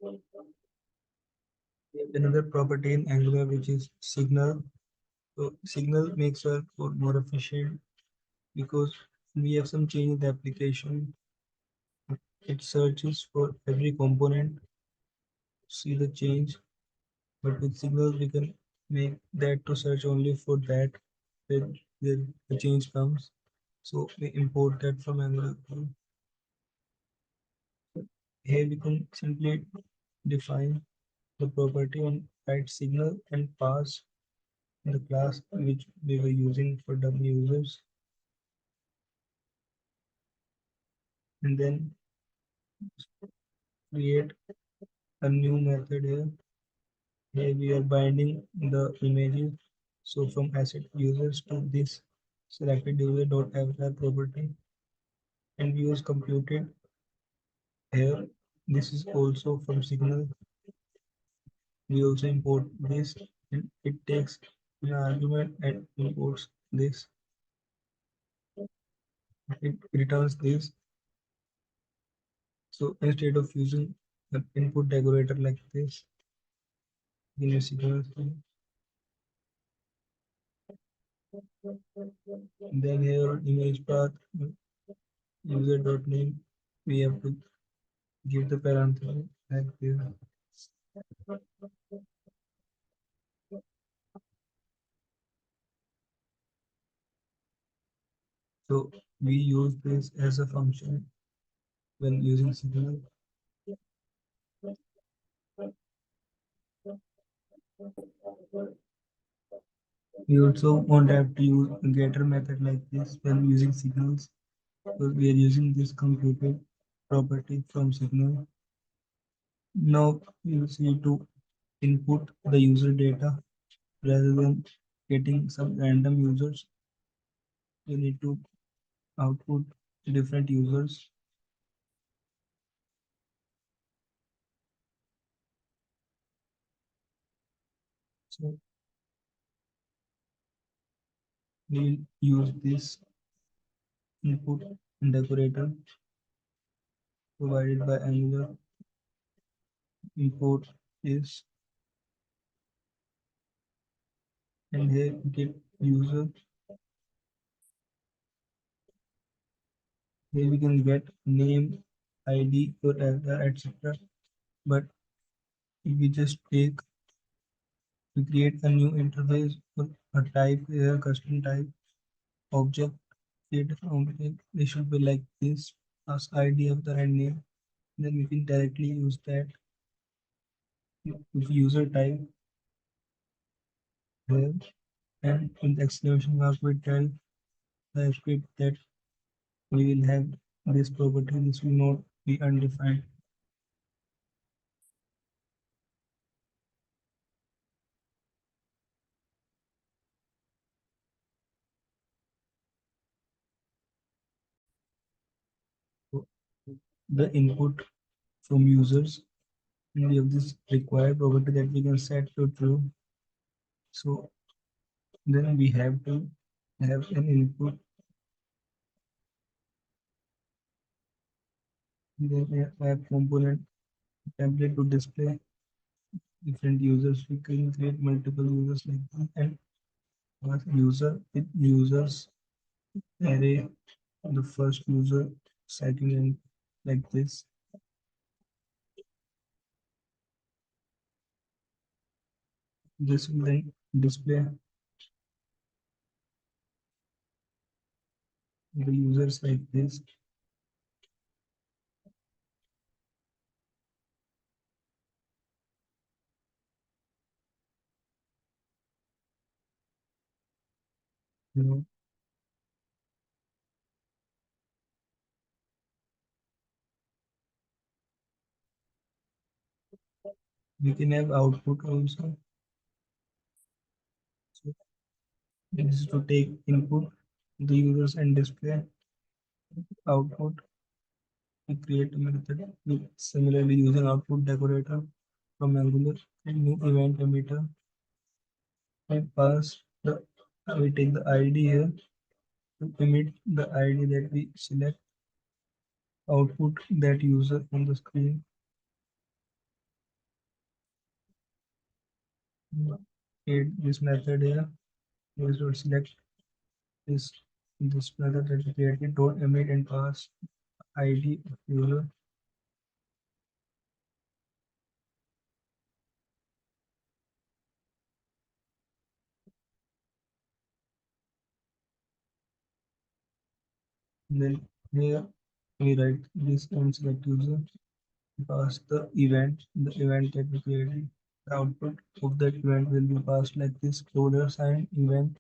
We have another property in Angular which is signal. So signal makes our code more efficient because we have some change in the application. It searches for every component, see the change, but with signal we can make that to search only for that when the change comes. So we import that from Angular. Here we can simply define the property on write signal and pass the class which we were using for dummy users, and then create a new method here. Here we are binding the images. So from asset users to this selected user dot avatar property, and we use computed here. This is also from signal. We also import this, and it takes an argument and imports this. It returns this. So instead of using the input decorator like this in a sequence, then here image path user dot name, we have to give the parameter like this. So we use this as a function when using signal. We also won't have to use a getter method like this when using signals, because we are using this computed property from signal. Now you see to input the user data rather than getting some random users. You need to output different users. So we'll use this input decorator provided by Angular. Import this, and here get user. Here we can get name, ID, or etc. But if we just take to create a new interface or a type here, custom type object, create an object. They should be like this as ID of the and name. Then we can directly use that with user type here, and in the exclamation mark we tell the script that we will have this property. This will not be undefined. So the input from users, and we have this required property that we can set to true. So then we have to have an input. Then we have component template to display different users. We can create multiple users like that, and user with users array the first user, second, and like this. This will then display the users like this. You know, we can have output also. So this is to take input the users and display output. We create a method with similarly using output decorator from Angular and new event emitter. And pass the we take the ID here to emit the ID that we select, output that user on the screen. create this method here. Please don't select this method that we created. Don't emit and pass ID of user. Then here we write this and select user. Pass the event that we created. The output of that event will be passed like this $sign event.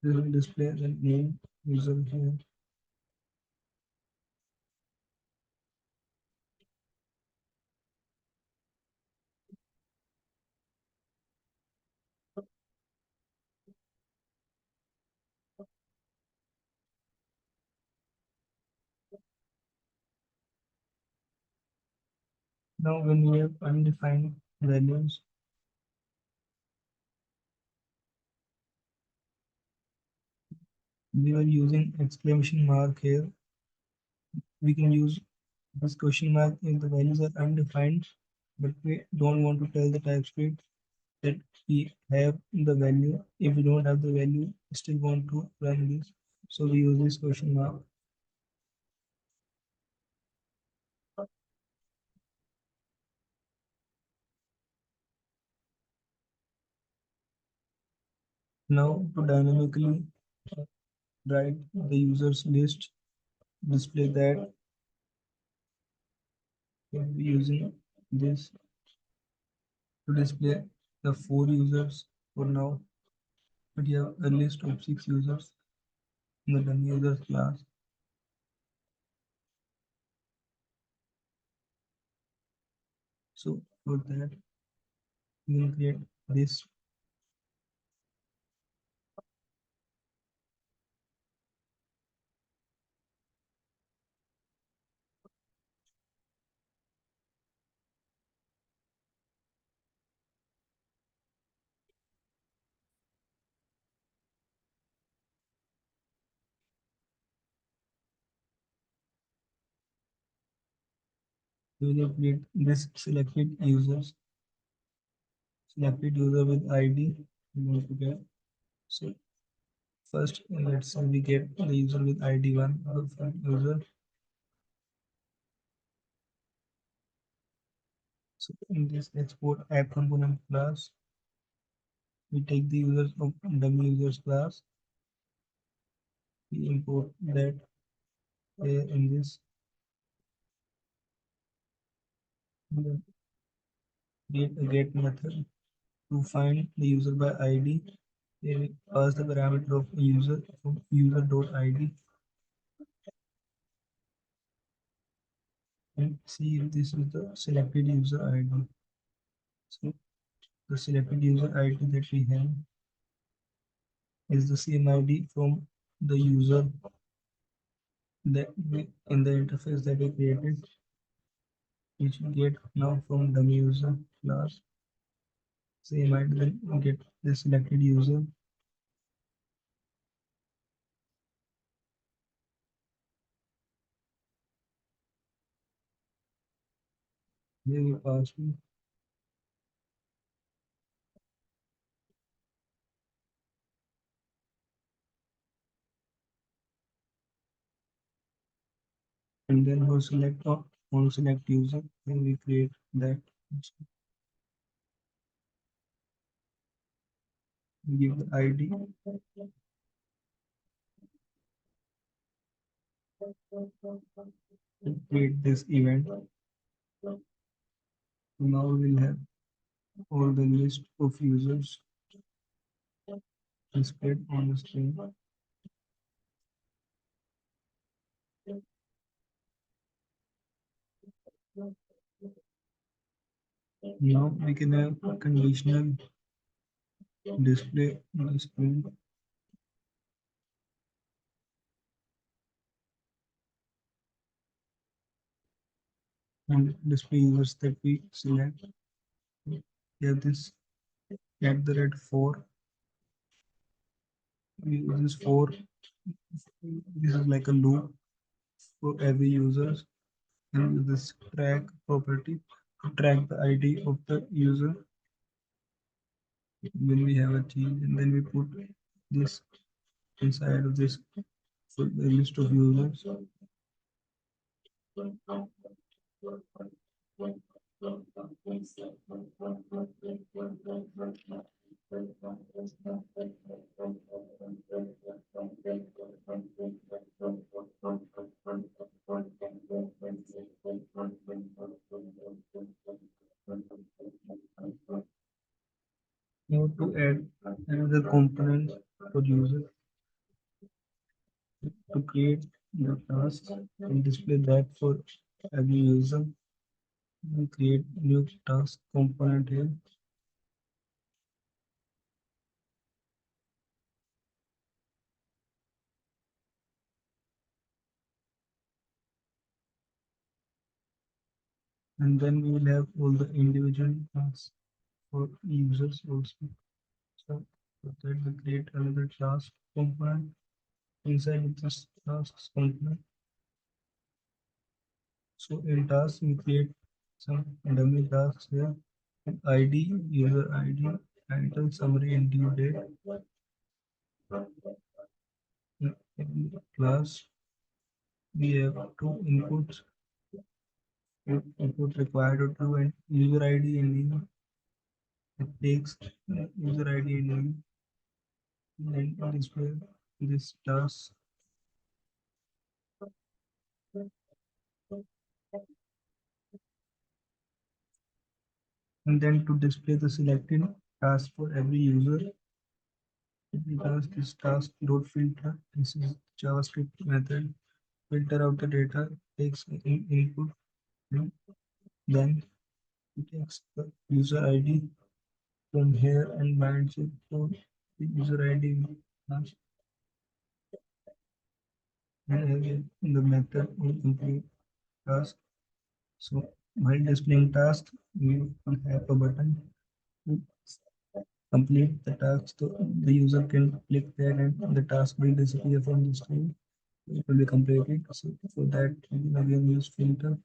This will display the name user here. Now when we have undefined values, we are using exclamation mark here. We can use this question mark if the values are undefined, but we don't want to tell the TypeScript that we have the value. If we don't have the value, we still want to run this. So we use this question mark. Now to dynamically write the users list, display that, we'll be using this to display the 4 users for now. But you have a list of 6 users in the dummy users class. So for that, we will create this. We will create this selected user with ID. We want to get. So first, let's say we get the user with ID 1 or user. So in this export app component class, we take the users of dummy users class. We import that here in this. We create a get method to find the user by ID. Here we pass the parameter of user from user.id and see if this is the selected user ID. So the selected user ID that we have is the same ID from the user that we, in the interface that we created, which we get now from dummy user class. Same ID, then we get the selected user. Here we pass in, and then on select user, then we create that. We give the ID to create this event. Now we'll have all the list of users displayed on the screen. Now we can have a conditional display on the screen. And display users that we select. Here this at the rate 4. We use this 4. This is like a loop for every user. and use this track property to track the ID of the user when we have a change, and then we put this inside of this list of users. Now to add another component for user to create the task and display that for every user. We create new task component here, and then we will have all the individual tasks for users also. So for that we create another task component inside this tasks component. So in tasks we create some dummy tasks here. ID, user ID, title, summary, and due date. In class we have two inputs, input required to do and user ID and name. It takes user ID and name and display this task. And then to display the selected task for every user, every task is task dot filter. This is JavaScript method. Filter out the data, takes input, and then it takes the user ID from here and binds it to the user ID task. And again, the method will complete task. So while displaying task, we will have a button to complete the task. So the user can click there and the task will disappear from the screen. It will be completed. So for that, we will again use filter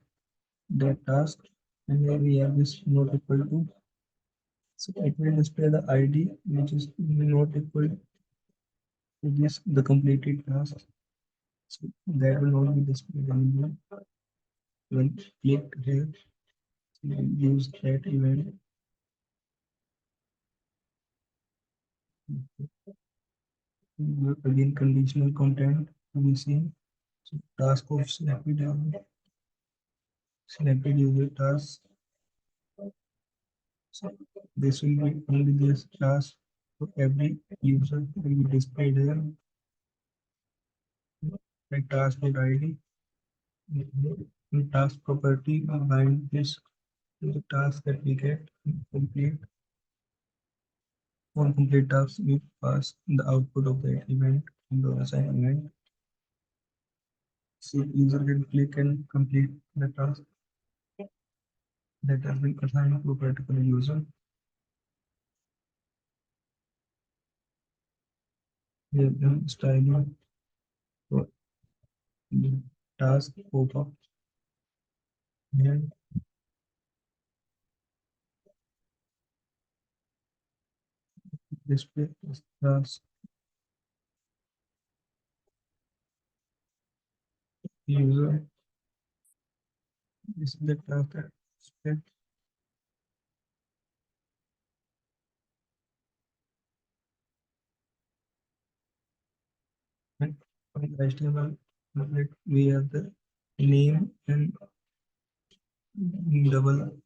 that task, and here we have this not equal to. So it will display the ID which is not equal to this the completed task. So that will not be displayed anymore. When clicked here, we will use that event. Again, conditional content to be seen. So task of selected user task. So this will be only this task for every user will be displayed here. Like task with ID. In task property, bind this to the task that we get complete. On complete task, we pass the output of that event in the assignment. So user can click and complete the task that has been assigned to a particular user. Here then styling for the task pop-up and display task user. This is the task that split and from the HTML we have the name and double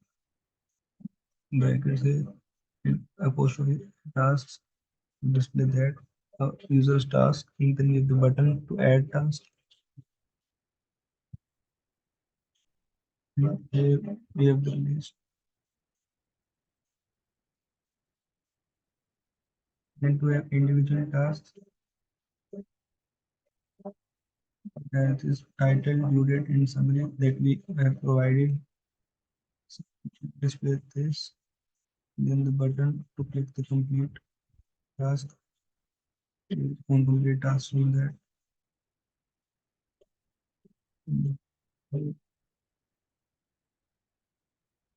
brackets here and apostrophe tasks to display that user's task, and then we have the button to add task. Here we have the list and to have individual tasks that is title, due date, and summary that we have provided. So display this, then the button to click the complete task on complete task from that.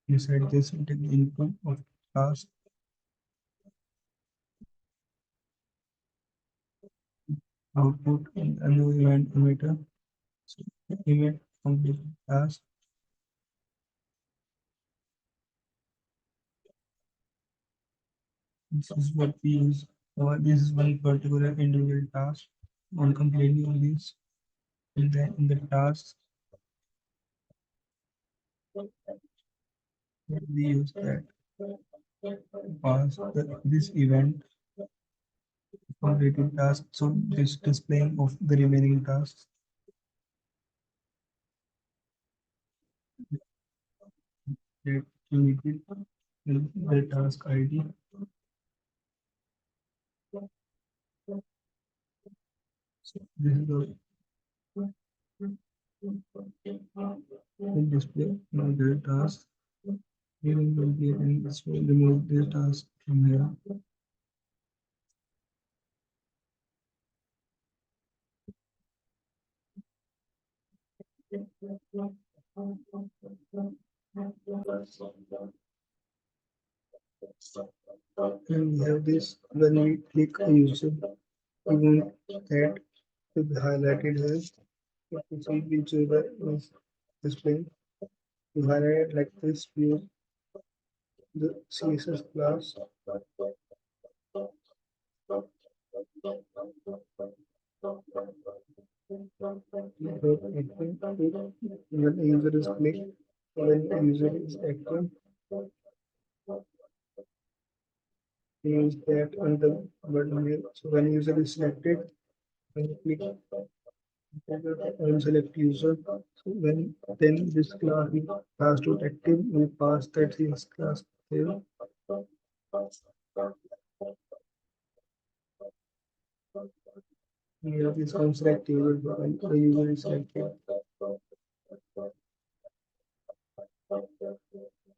Inside this, we take the input of task, output, and a new event emitter. So, event completed task. This is what we use. This is one particular individual task. On completing this, in the task, we use that pass this event completed task. So this displaying of the remaining tasks that committed in the task ID. So this is the display now the task. We will complete and this will remove the task from here. And we have this when we click a user, we want that to be highlighted as what you see which user is displaying. To highlight it like this, we use the CSS class. When a user is clicked, when a user is active, we use that on the button here. So when user is selected, when you click unselect user, so when then this class has to active, we pass that this class here. We have this unselect user when the user is selected.